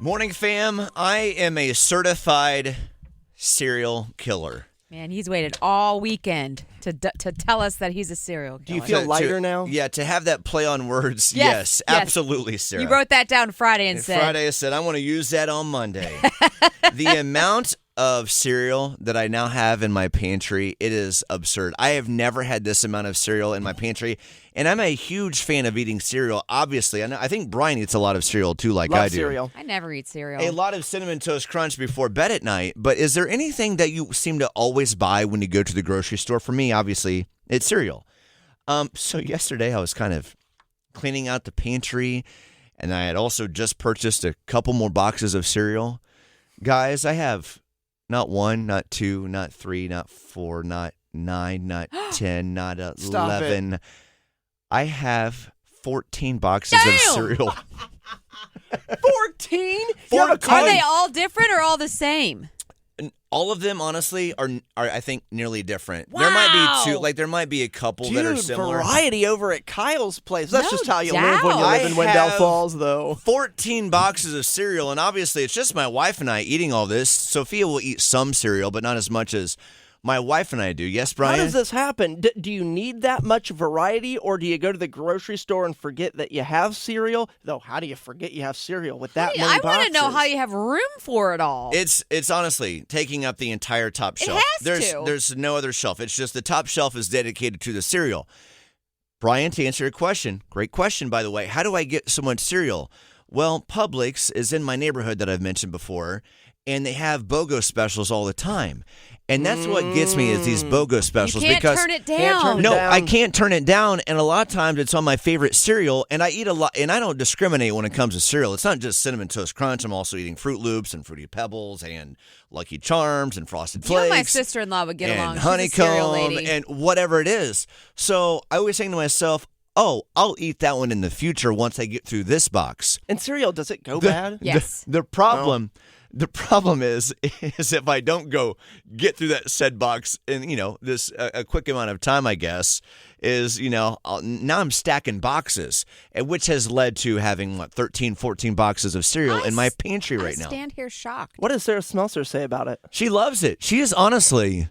Morning, fam. I am a certified serial killer. Man, he's waited all weekend to tell us that he's a serial killer. Do you feel lighter now? Yeah, to have that play on words. Yes, absolutely, Sarah. You wrote that down Friday and said. Friday I said, I want to use that on Monday. The amount of cereal that I now have in my pantry, it is absurd. I have never had this amount of cereal in my pantry, and I'm a huge fan of eating cereal, obviously. I think Brian eats a lot of cereal, too, like I do. Cereal. I never eat cereal. A lot of Cinnamon Toast Crunch before bed at night, but is there anything that you seem to always buy when you go to the grocery store? For me, obviously, it's cereal. So yesterday I was kind of cleaning out the pantry, and I had also just purchased a couple more boxes of cereal. Guys, I have not 1, not 2, not 3, not 4, not 9, not 10, not 11. I have 14 boxes of cereal. 14? Are they all different or all the same? All of them, honestly, are I think nearly different. Wow. There might be two, there might be a couple that are similar. Variety over at Kyle's place. That's just how you doubt. live when you live in Wendell Falls, though. 14 boxes of cereal, and obviously it's just my wife and I eating all this. Sophia will eat some cereal, but not as much as my wife and I do. Yes, Brian? How does this happen? Do you need that much variety, or do you go to the grocery store and forget that you have cereal? Though, how do you forget you have cereal with that many boxes? I want to know how you have room for it all. It's honestly taking up the entire top shelf. It has to. There's no other shelf. It's just the top shelf is dedicated to the cereal. Brian, to answer your question, great question, by the way. How do I get so much cereal? Well, Publix is in my neighborhood that I've mentioned before, and they have BOGO specials all the time. And that's what gets me is these BOGO specials. You can't turn it down. No, I can't turn it down, and a lot of times it's on my favorite cereal, and I eat a lot, and I don't discriminate when it comes to cereal. It's not just Cinnamon Toast Crunch. I'm also eating Fruit Loops and Fruity Pebbles and Lucky Charms and Frosted Flakes. You and my sister-in-law would get and along. Honeycomb She's a cereal lady. and whatever it is. So I always think to myself, I'll eat that one in the future once I get through this box. And cereal, does it go bad? Yes. The problem is if I don't go get through that said box in, this a quick amount of time, I guess, is, now I'm stacking boxes, which has led to having, 13, 14 boxes of cereal in my pantry right now. I stand here shocked. What does Sarah Smelser say about it? She loves it. She is honestly...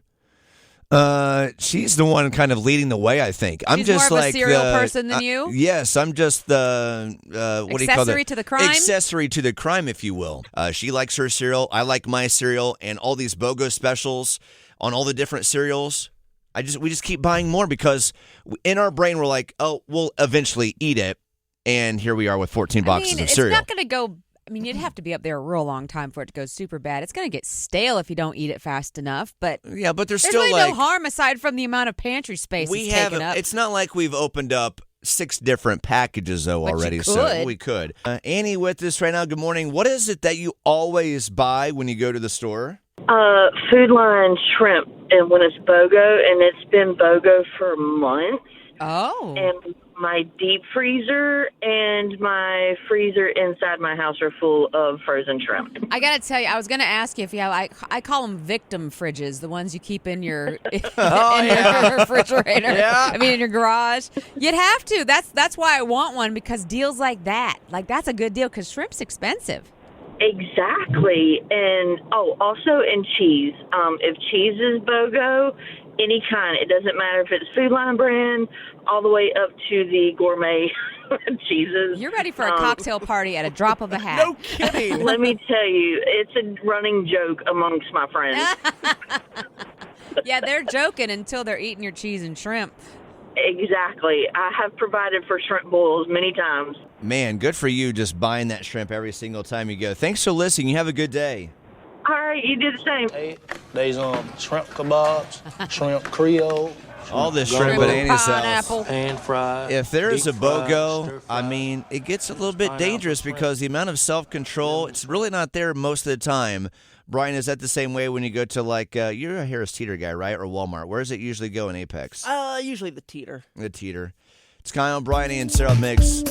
she's the one kind of leading the way, I think. I'm She's just more of like a cereal person than you? Yes, I'm just the what do you call it? Accessory to the crime? Accessory to the crime, if you will. She likes her cereal. I like my cereal, and all these BOGO specials on all the different cereals. We just keep buying more because in our brain we're like, we'll eventually eat it, and here we are with 14 boxes of cereal. It's not going to go. You'd have to be up there a real long time for it to go super bad. It's going to get stale if you don't eat it fast enough. But yeah, but there's still really no harm aside from the amount of pantry space it's taken up. It's not like we've opened up 6 different packages though already. So we could. Annie with us right now. Good morning. What is it that you always buy when you go to the store? Food Line shrimp, and when it's BOGO, and it's been BOGO for months. Oh. And my deep freezer and my freezer inside my house are full of frozen shrimp. I got to tell you, I was going to ask you if you have, I call them victim fridges, the ones you keep in your, your refrigerator. Yeah. In your garage. You'd have to. That's why I want one, because deals like that, that's a good deal, because shrimp's expensive. Exactly. And, also in cheese. If cheese is BOGO, any kind, it doesn't matter if it's Food Line brand, all the way up to the gourmet cheeses. You're ready for a cocktail party at a drop of a hat. No kidding. Let me tell you, it's a running joke amongst my friends. Yeah, they're joking until they're eating your cheese and shrimp. Exactly. I have provided for shrimp boils many times. Man, good for you just buying that shrimp every single time you go. Thanks for listening. You have a good day. All right, you do the same. There's shrimp kebabs, shrimp Creole. All this shrimp at Annie's house. Pineapple. Pan fried. If there's a deep fried, BOGO, stir-fried. it gets a little bit dangerous because the amount of self-control, it's really not there most of the time. Brian, is that the same way when you go to you're a Harris Teeter guy, right? Or Walmart? Where does it usually go in Apex? Usually the teeter. The Teeter. It's Kyle, Brian, and Sarah Mix.